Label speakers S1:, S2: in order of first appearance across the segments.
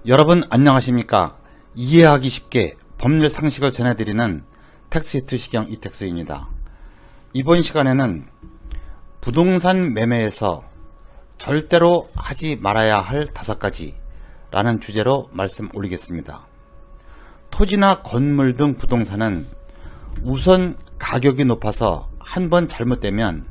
S1: 여러분 안녕하십니까? 이해하기 쉽게 법률 상식을 전해드리는 텍스히트 시경 이택수입니다. 이번 시간에는 부동산 매매에서 절대로 하지 말아야 할 5가지 라는 주제로 말씀 올리겠습니다. 토지나 건물 등 부동산은 우선 가격이 높아서 한번 잘못되면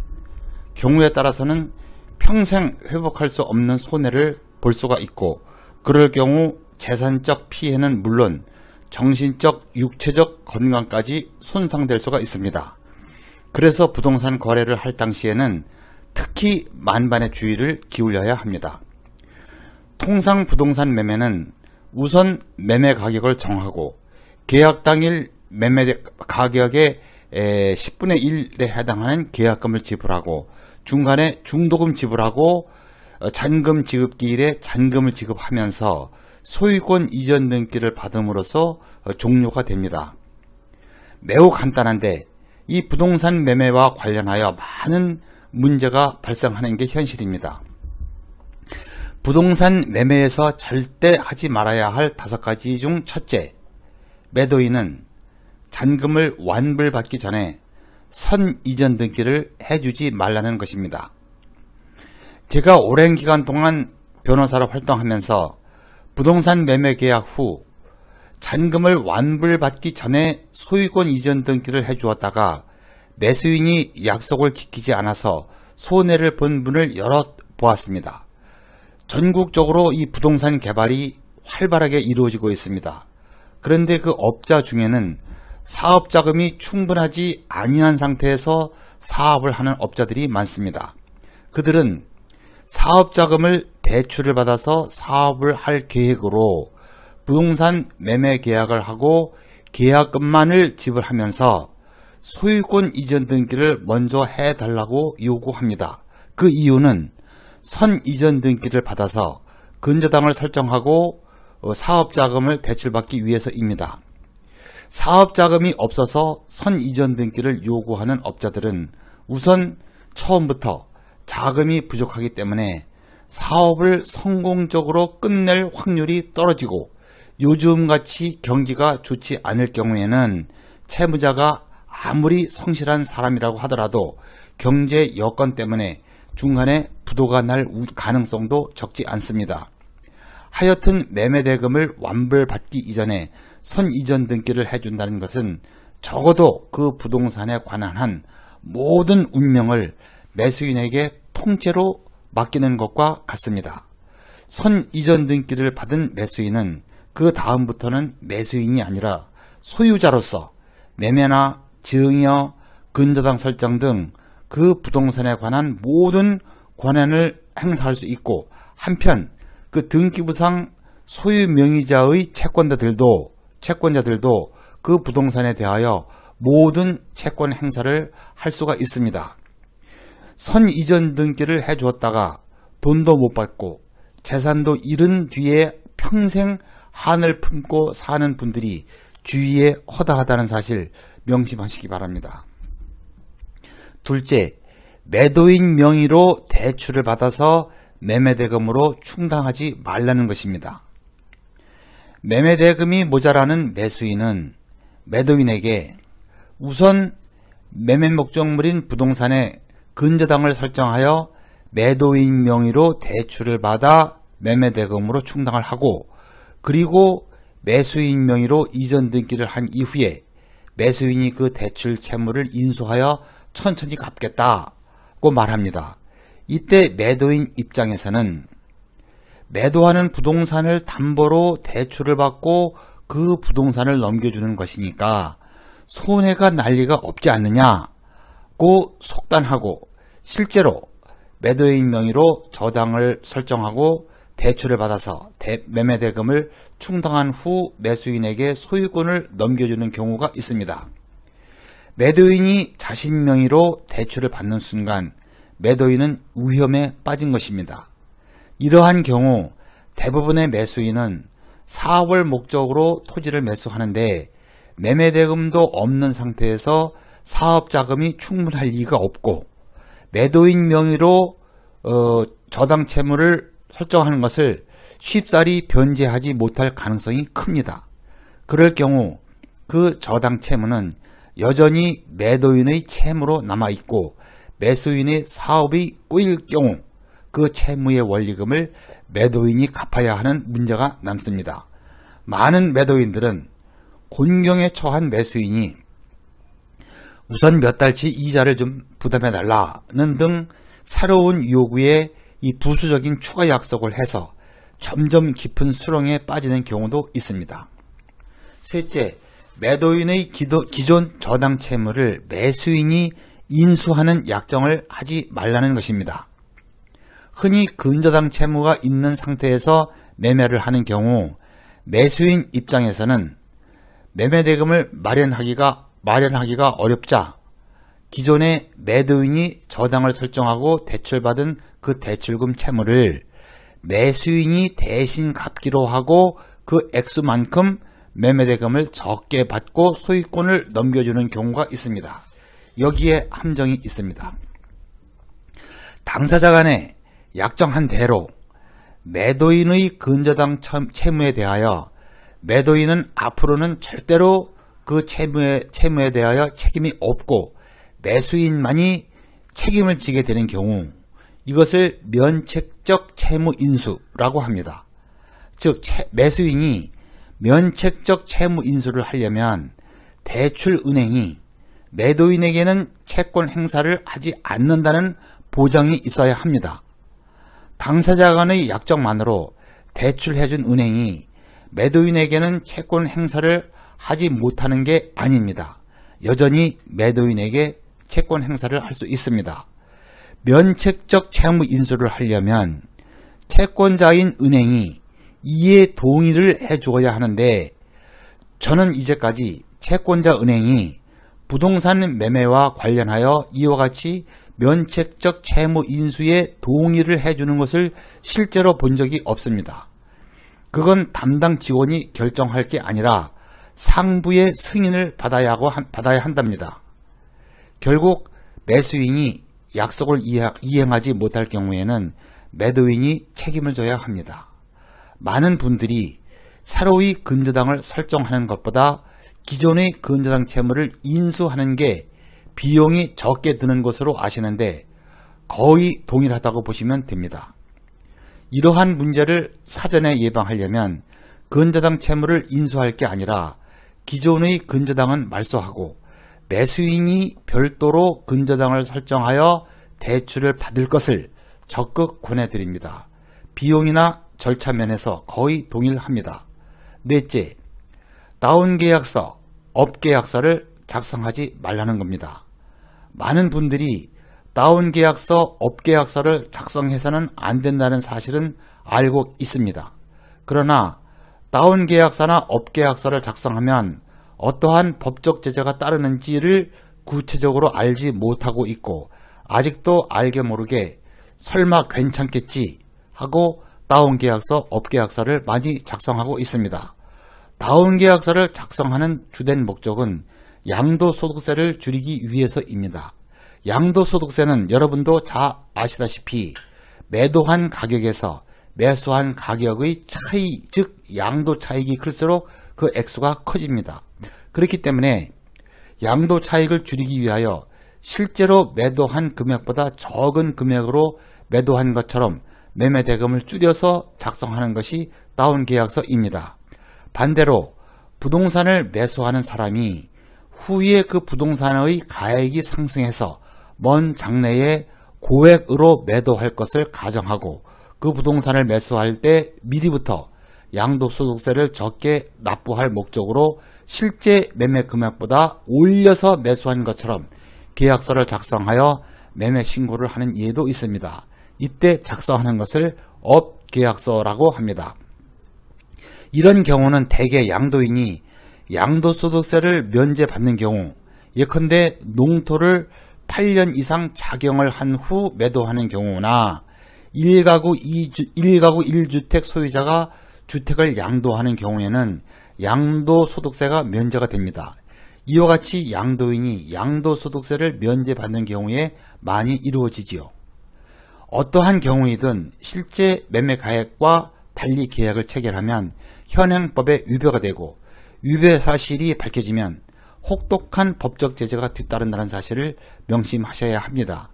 S1: 경우에 따라서는 평생 회복할 수 없는 손해를 볼 수가 있고, 그럴 경우 재산적 피해는 물론 정신적, 육체적 건강까지 손상될 수가 있습니다. 그래서 부동산 거래를 할 당시에는 특히 만반의 주의를 기울여야 합니다. 통상 부동산 매매는 우선 매매 가격을 정하고 계약 당일 매매 가격의 10분의 1에 해당하는 계약금을 지불하고, 중간에 중도금 지불하고 잔금 지급기일에 잔금을 지급하면서 소유권 이전 등기를 받음으로써 종료가 됩니다. 매우 간단한데 이 부동산 매매와 관련하여 많은 문제가 발생하는 게 현실입니다. 부동산 매매에서 절대 하지 말아야 할 5가지 중 첫째, 매도인은 잔금을 완불받기 전에 선 이전 등기를 해주지 말라는 것입니다. 제가 오랜 기간 동안 변호사로 활동하면서 부동산 매매 계약 후 잔금을 완불받기 전에 소유권 이전 등기를 해주었다가 매수인이 약속을 지키지 않아서 손해를 본 분을 여러 보았습니다. 전국적으로 이 부동산 개발이 활발하게 이루어지고 있습니다. 그런데 그 업자 중에는 사업자금이 충분하지 아니한 상태에서 사업을 하는 업자들이 많습니다. 그들은 사업자금을 대출을 받아서 사업을 할 계획으로 부동산 매매 계약을 하고 계약금만을 지불하면서 소유권 이전 등기를 먼저 해달라고 요구합니다. 그 이유는 선 이전 등기를 받아서 근저당을 설정하고 사업자금을 대출받기 위해서입니다. 사업자금이 없어서 선 이전 등기를 요구하는 업자들은 우선 처음부터 자금이 부족하기 때문에 사업을 성공적으로 끝낼 확률이 떨어지고, 요즘같이 경기가 좋지 않을 경우에는 채무자가 아무리 성실한 사람이라고 하더라도 경제 여건 때문에 중간에 부도가 날 가능성도 적지 않습니다. 하여튼 매매대금을 완불받기 이전에 선 이전 등기를 해준다는 것은 적어도 그 부동산에 관한 한 모든 운명을 매수인에게 통째로 맡기는 것과 같습니다. 선 이전 등기를 받은 매수인은 그 다음부터는 매수인이 아니라 소유자로서 매매나 증여, 근저당 설정 등 그 부동산에 관한 모든 권한을 행사할 수 있고, 한편 그 등기부상 소유 명의자의 채권자들도 그 부동산에 대하여 모든 채권 행사를 할 수가 있습니다. 선 이전 등기를 해주었다가 돈도 못 받고 재산도 잃은 뒤에 평생 한을 품고 사는 분들이 주위에 허다하다는 사실 명심하시기 바랍니다. 둘째, 매도인 명의로 대출을 받아서 매매대금으로 충당하지 말라는 것입니다. 매매대금이 모자라는 매수인은 매도인에게 우선 매매 목적물인 부동산에 근저당을 설정하여 매도인 명의로 대출을 받아 매매대금으로 충당을 하고, 그리고 매수인 명의로 이전 등기를 한 이후에 매수인이 그 대출 채무를 인수하여 천천히 갚겠다고 말합니다. 이때 매도인 입장에서는 매도하는 부동산을 담보로 대출을 받고 그 부동산을 넘겨주는 것이니까 손해가 날 리가 없지 않느냐고 속단하고, 실제로 매도인 명의로 저당을 설정하고 대출을 받아서 매매대금을 충당한 후 매수인에게 소유권을 넘겨주는 경우가 있습니다. 매도인이 자신 명의로 대출을 받는 순간 매도인은 위험에 빠진 것입니다. 이러한 경우 대부분의 매수인은 사업을 목적으로 토지를 매수하는데 매매대금도 없는 상태에서 사업자금이 충분할 리가 없고, 매도인 명의로 저당 채무를 설정하는 것을 쉽사리 변제하지 못할 가능성이 큽니다. 그럴 경우 그 저당 채무는 여전히 매도인의 채무로 남아있고 매수인의 사업이 꼬일 경우 그 채무의 원리금을 매도인이 갚아야 하는 문제가 남습니다. 많은 매도인들은 곤경에 처한 매수인이 우선 몇 달치 이자를 좀 부담해달라는 등 새로운 요구에 이 부수적인 추가 약속을 해서 점점 깊은 수렁에 빠지는 경우도 있습니다. 셋째, 매도인의 기존 저당 채무를 매수인이 인수하는 약정을 하지 말라는 것입니다. 흔히 근저당 채무가 있는 상태에서 매매를 하는 경우 매수인 입장에서는 매매대금을 마련하기가 어렵자 기존의 매도인이 저당을 설정하고 대출받은 그 대출금 채무를 매수인이 대신 갚기로 하고 그 액수만큼 매매대금을 적게 받고 소유권을 넘겨주는 경우가 있습니다. 여기에 함정이 있습니다. 당사자 간에 약정한 대로 매도인의 근저당 채무에 대하여 매도인은 앞으로는 절대로 그 채무에 대하여 책임이 없고 매수인만이 책임을 지게 되는 경우 이것을 면책적 채무인수라고 합니다. 즉 매수인이 면책적 채무인수를 하려면 대출은행이 매도인에게는 채권 행사를 하지 않는다는 보장이 있어야 합니다. 당사자 간의 약정만으로 대출해준 은행이 매도인에게는 채권 행사를 하지 못하는 게 아닙니다. 여전히 매도인에게 채권 행사를 할 수 있습니다. 면책적 채무 인수를 하려면 채권자인 은행이 이에 동의를 해주어야 하는데 저는 이제까지 채권자 은행이 부동산 매매와 관련하여 이와 같이 면책적 채무 인수에 동의를 해주는 것을 실제로 본 적이 없습니다. 그건 담당 직원이 결정할 게 아니라 상부의 승인을 받아야 한답니다. 결국 매수인이 약속을 이행하지 못할 경우에는 매도인이 책임을 져야 합니다. 많은 분들이 새로이 근저당을 설정하는 것보다 기존의 근저당 채무를 인수하는 게 비용이 적게 드는 것으로 아시는데 거의 동일하다고 보시면 됩니다. 이러한 문제를 사전에 예방하려면 근저당 채무를 인수할 게 아니라 기존의 근저당은 말소하고 매수인이 별도로 근저당을 설정하여 대출을 받을 것을 적극 권해드립니다. 비용이나 절차 면에서 거의 동일합니다. 넷째, 다운계약서, 업계약서를 작성하지 말라는 겁니다. 많은 분들이 다운계약서, 업계약서를 작성해서는 안 된다는 사실은 알고 있습니다. 그러나 다운계약서나 업계약서를 작성하면 어떠한 법적 제재가 따르는지를 구체적으로 알지 못하고 있고 아직도 알게 모르게 설마 괜찮겠지 하고 다운계약서, 업계약서를 많이 작성하고 있습니다. 다운계약서를 작성하는 주된 목적은 양도소득세를 줄이기 위해서입니다. 양도소득세는 여러분도 잘 아시다시피 매도한 가격에서 매수한 가격의 차이, 즉 양도 차익이 클수록 그 액수가 커집니다. 그렇기 때문에 양도 차익을 줄이기 위하여 실제로 매도한 금액보다 적은 금액으로 매도한 것처럼 매매 대금을 줄여서 작성하는 것이 다운계약서입니다. 반대로 부동산을 매수하는 사람이 후에 그 부동산의 가액이 상승해서 먼 장래에 고액으로 매도할 것을 가정하고 그 부동산을 매수할 때 미리부터 양도소득세를 적게 납부할 목적으로 실제 매매 금액보다 올려서 매수한 것처럼 계약서를 작성하여 매매 신고를 하는 예도 있습니다. 이때 작성하는 것을 업계약서라고 합니다. 이런 경우는 대개 양도인이 양도소득세를 면제받는 경우 예컨대 농토를 8년 이상 작용을 한 후 매도하는 경우나 1가구 1주택 소유자가 주택을 양도하는 경우에는 양도소득세가 면제가 됩니다. 이와 같이 양도인이 양도소득세를 면제받는 경우에 많이 이루어지지요. 어떠한 경우이든 실제 매매 가액과 달리 계약을 체결하면 현행법에 위배가 되고 위배 사실이 밝혀지면 혹독한 법적 제재가 뒤따른다는 사실을 명심하셔야 합니다.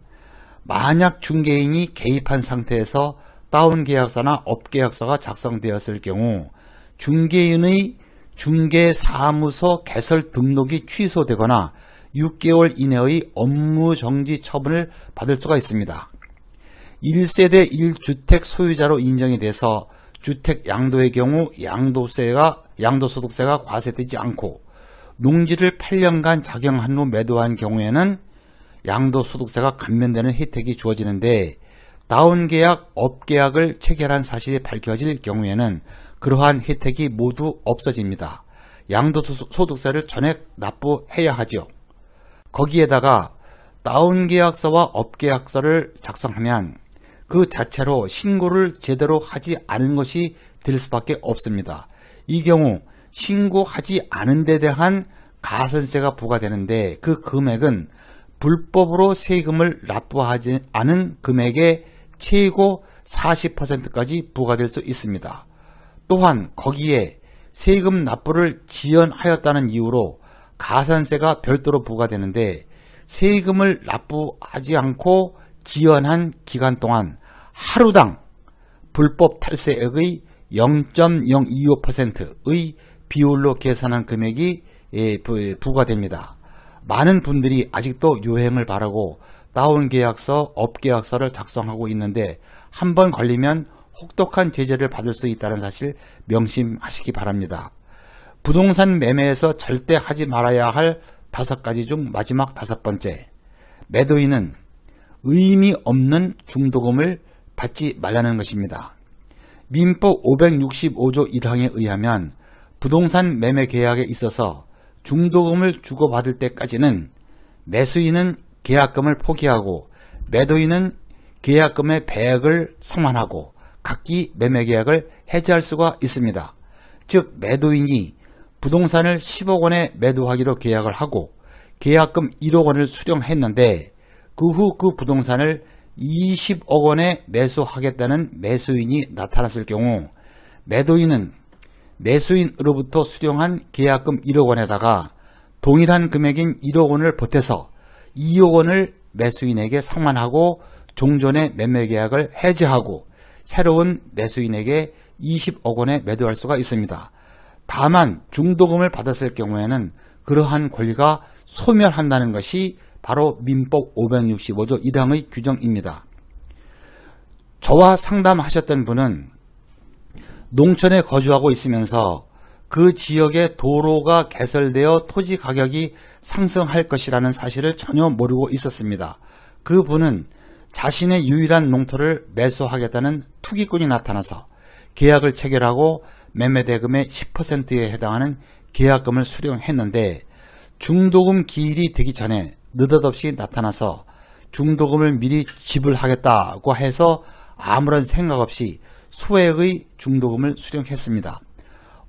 S1: 만약 중개인이 개입한 상태에서 다운계약서나 업계약서가 작성되었을 경우 중개인의 중개사무소 개설 등록이 취소되거나 6개월 이내의 업무정지 처분을 받을 수가 있습니다. 1세대 1주택 소유자로 인정이 돼서 주택 양도의 경우 양도소득세가 과세되지 않고 농지를 8년간 작용한 후 매도한 경우에는 양도소득세가 감면되는 혜택이 주어지는데 다운계약, 업계약을 체결한 사실이 밝혀질 경우에는 그러한 혜택이 모두 없어집니다. 양도소득세를 전액 납부해야 하죠. 거기에다가 다운계약서와 업계약서를 작성하면 그 자체로 신고를 제대로 하지 않은 것이 될 수밖에 없습니다. 이 경우 신고하지 않은 데 대한 가산세가 부과되는데 그 금액은 불법으로 세금을 납부하지 않은 금액의 최고 40%까지 부과될 수 있습니다. 또한 거기에 세금 납부를 지연하였다는 이유로 가산세가 별도로 부과되는데 세금을 납부하지 않고 지연한 기간 동안 하루당 불법 탈세액의 0.025%의 비율로 계산한 금액이 부과됩니다. 많은 분들이 아직도 유행을 바라고 다운계약서, 업계약서를 작성하고 있는데 한 번 걸리면 혹독한 제재를 받을 수 있다는 사실 명심하시기 바랍니다. 부동산 매매에서 절대 하지 말아야 할 5가지 중 마지막 5번째, 매도인은 의미 없는 중도금을 받지 말라는 것입니다. 민법 565조 1항에 의하면 부동산 매매 계약에 있어서 중도금을 주고받을 때까지는 매수인은 계약금을 포기하고 매도인은 계약금의 배액을 상환하고 각기 매매계약을 해지할 수가 있습니다. 즉 매도인이 부동산을 10억 원에 매도하기로 계약을 하고 계약금 1억 원을 수령했는데 그 후 그 부동산을 20억 원에 매수하겠다는 매수인이 나타났을 경우 매도인은 매수인으로부터 수령한 계약금 1억 원에다가 동일한 금액인 1억 원을 보태서 2억 원을 매수인에게 상환하고 종전의 매매계약을 해지하고 새로운 매수인에게 20억 원에 매도할 수가 있습니다. 다만 중도금을 받았을 경우에는 그러한 권리가 소멸한다는 것이 바로 민법 565조 1항의 규정입니다. 저와 상담하셨던 분은 농촌에 거주하고 있으면서 그 지역의 도로가 개설되어 토지 가격이 상승할 것이라는 사실을 전혀 모르고 있었습니다. 그 분은 자신의 유일한 농토를 매수하겠다는 투기꾼이 나타나서 계약을 체결하고 매매대금의 10%에 해당하는 계약금을 수령했는데 중도금 기일이 되기 전에 느닷없이 나타나서 중도금을 미리 지불하겠다고 해서 아무런 생각 없이 소액의 중도금을 수령했습니다.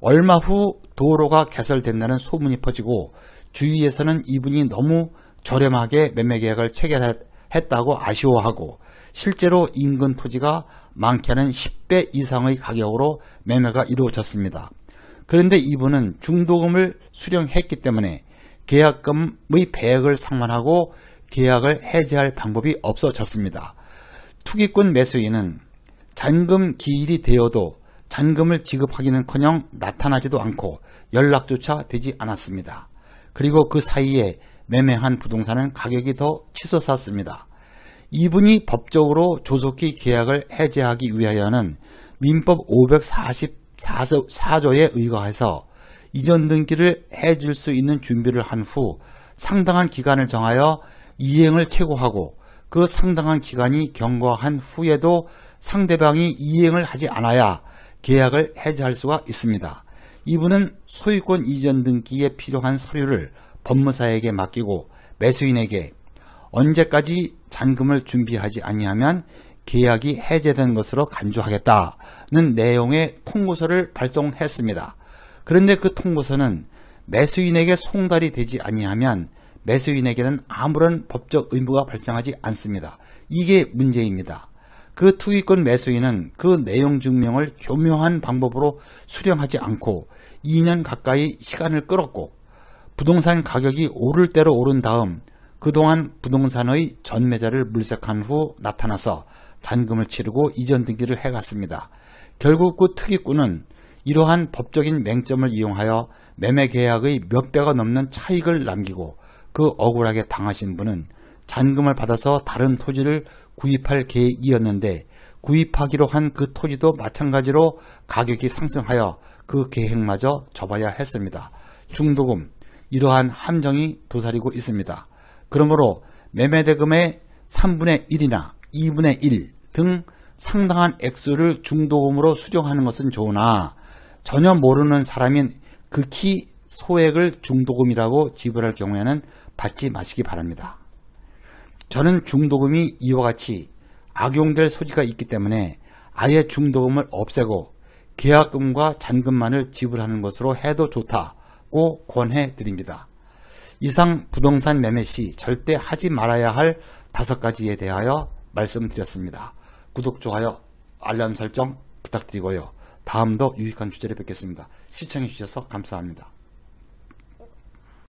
S1: 얼마 후 도로가 개설된다는 소문이 퍼지고 주위에서는 이분이 너무 저렴하게 매매계약을 체결했다고 아쉬워하고 실제로 인근 토지가 많게는 10배 이상의 가격으로 매매가 이루어졌습니다. 그런데 이분은 중도금을 수령했기 때문에 계약금의 배액을 상환하고 계약을 해지할 방법이 없어졌습니다. 투기꾼 매수인은 잔금 기일이 되어도 잔금을 지급하기는커녕 나타나지도 않고 연락조차 되지 않았습니다. 그리고 그 사이에 매매한 부동산은 가격이 더 치솟았습니다. 이분이 법적으로 조속히 계약을 해지하기 위하여는 민법 544조에 의거해서 이전 등기를 해줄 수 있는 준비를 한 후 상당한 기간을 정하여 이행을 최고하고 그 상당한 기간이 경과한 후에도 상대방이 이행을 하지 않아야 계약을 해지할 수가 있습니다. 이분은 소유권 이전 등기에 필요한 서류를 법무사에게 맡기고 매수인에게 언제까지 잔금을 준비하지 아니하면 계약이 해제된 것으로 간주하겠다는 내용의 통보서를 발송했습니다. 그런데 그 통보서는 매수인에게 송달이 되지 아니하면 매수인에게는 아무런 법적 의무가 발생하지 않습니다. 이게 문제입니다. 그 투기권 매수인은 그 내용 증명을 교묘한 방법으로 수령하지 않고 2년 가까이 시간을 끌었고 부동산 가격이 오를 대로 오른 다음 그동안 부동산의 전매자를 물색한 후 나타나서 잔금을 치르고 이전 등기를 해갔습니다. 결국 그 투기꾼은 이러한 법적인 맹점을 이용하여 매매 계약의 몇 배가 넘는 차익을 남기고 그 억울하게 당하신 분은 잔금을 받아서 다른 토지를 구입할 계획이었는데 구입하기로 한 그 토지도 마찬가지로 가격이 상승하여 그 계획마저 접어야 했습니다. 중도금, 이러한 함정이 도사리고 있습니다. 그러므로 매매대금의 3분의 1이나 2분의 1 등 상당한 액수를 중도금으로 수령하는 것은 좋으나 전혀 모르는 사람인 극히 소액을 중도금이라고 지불할 경우에는 받지 마시기 바랍니다. 저는 중도금이 이와 같이 악용될 소지가 있기 때문에 아예 중도금을 없애고 계약금과 잔금만을 지불하는 것으로 해도 좋다고 권해 드립니다. 이상 부동산 매매 시 절대 하지 말아야 할 5가지에 대하여 말씀드렸습니다. 구독, 좋아요, 알람 설정 부탁드리고요. 다음도 유익한 주제로 뵙겠습니다. 시청해 주셔서 감사합니다.